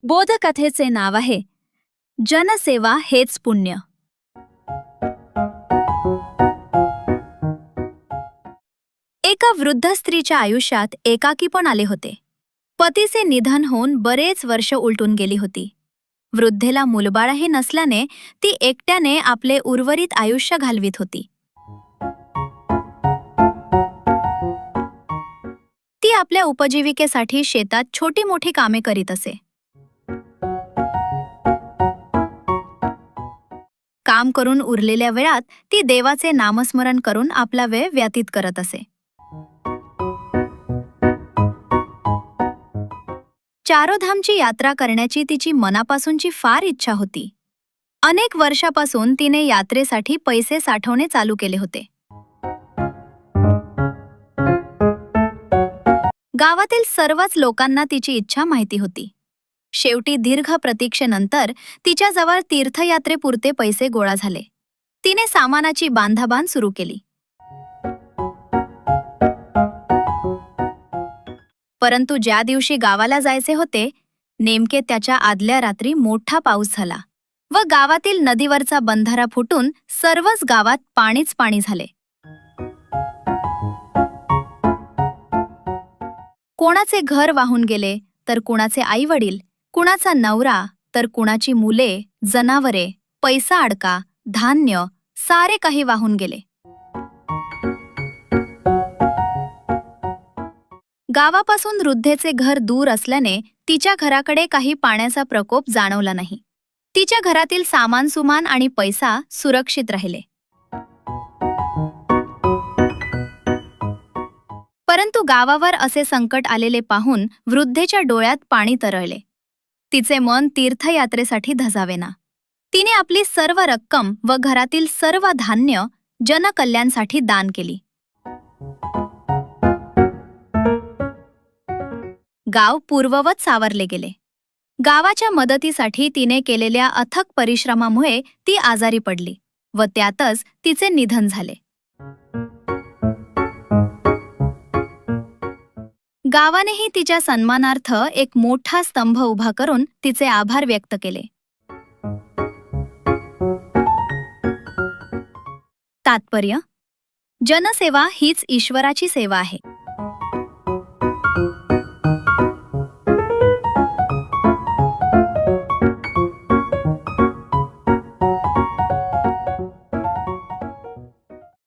बोधकथेचे नाव आहे जनसेवा हेच पुण्य. एका वृद्ध स्त्रीच्या आयुष्यात एकाकीपण आले होते. पतीचे निधन होऊन बरेच वर्ष उलटून गेली होती. वृद्धेला मुलबाळही नसल्याने ती एकट्याने आपले उर्वरित आयुष्य घालवित होती. ती आपल्या उपजीविकेसाठी शेतात छोटी मोठी कामे करीत असे. काम करून उरलेल्या वेळात ती देवाचे नामस्मरण करून आपला वेळ व्यतीत करत असे. चारोधामची यात्रा करण्याची तिची मनापासूनची फार इच्छा होती. अनेक वर्षापासून तिने यात्रेसाठी पैसे साठवणे चालू केले होते. गावातील सर्वच लोकांना तिची इच्छा माहिती होती. शेवटी दीर्घ प्रतीक्षेनंतर तिच्याजवळ तीर्थयात्रेपुरते पैसे गोळा झाले. तिने सामानाची बांधाबांध सुरू केली. परंतु ज्या दिवशी गावाला जायचे होते, नेमके त्याच्या आदल्या रात्री मोठा पाऊस झाला व गावातील नदीवरचा बंधारा फुटून सर्वच गावात पाणीच पाणी झाले. कोणाचे घर वाहून गेले, तर कुणाचे आईवडील, कुणाचा नवरा, तर कुणाची मुले, जनावरे, पैसा अडका, धान्य सारे काही वाहून गेले. गावापासून वृद्धेचे घर दूर असल्याने तिच्या घराकडे काही पाण्याचा प्रकोप जाणवला नाही. तिच्या घरातील सामानसुमान आणि पैसा सुरक्षित राहिले. परंतु गावावर असे संकट आलेले पाहून वृद्धेच्या डोळ्यात पाणी तरळले. तिचे मन तीर्थयात्रेसाठी धजावेना. तिने आपली सर्व रक्कम व घरातील सर्व धान्य जनकल्याणासाठी दान केली. गाव पूर्ववत सावरले गेले. गावाच्या मदतीसाठी तिने केलेल्या अथक परिश्रमामुळे ती आजारी पडली व त्यातच तिचे निधन झाले. गावानेही तिच्या सन्मानार्थ एक मोठा स्तंभ उभा करून तिचे आभार व्यक्त केले. तात्पर्य: जनसेवा हीच ईश्वराची सेवा आहे.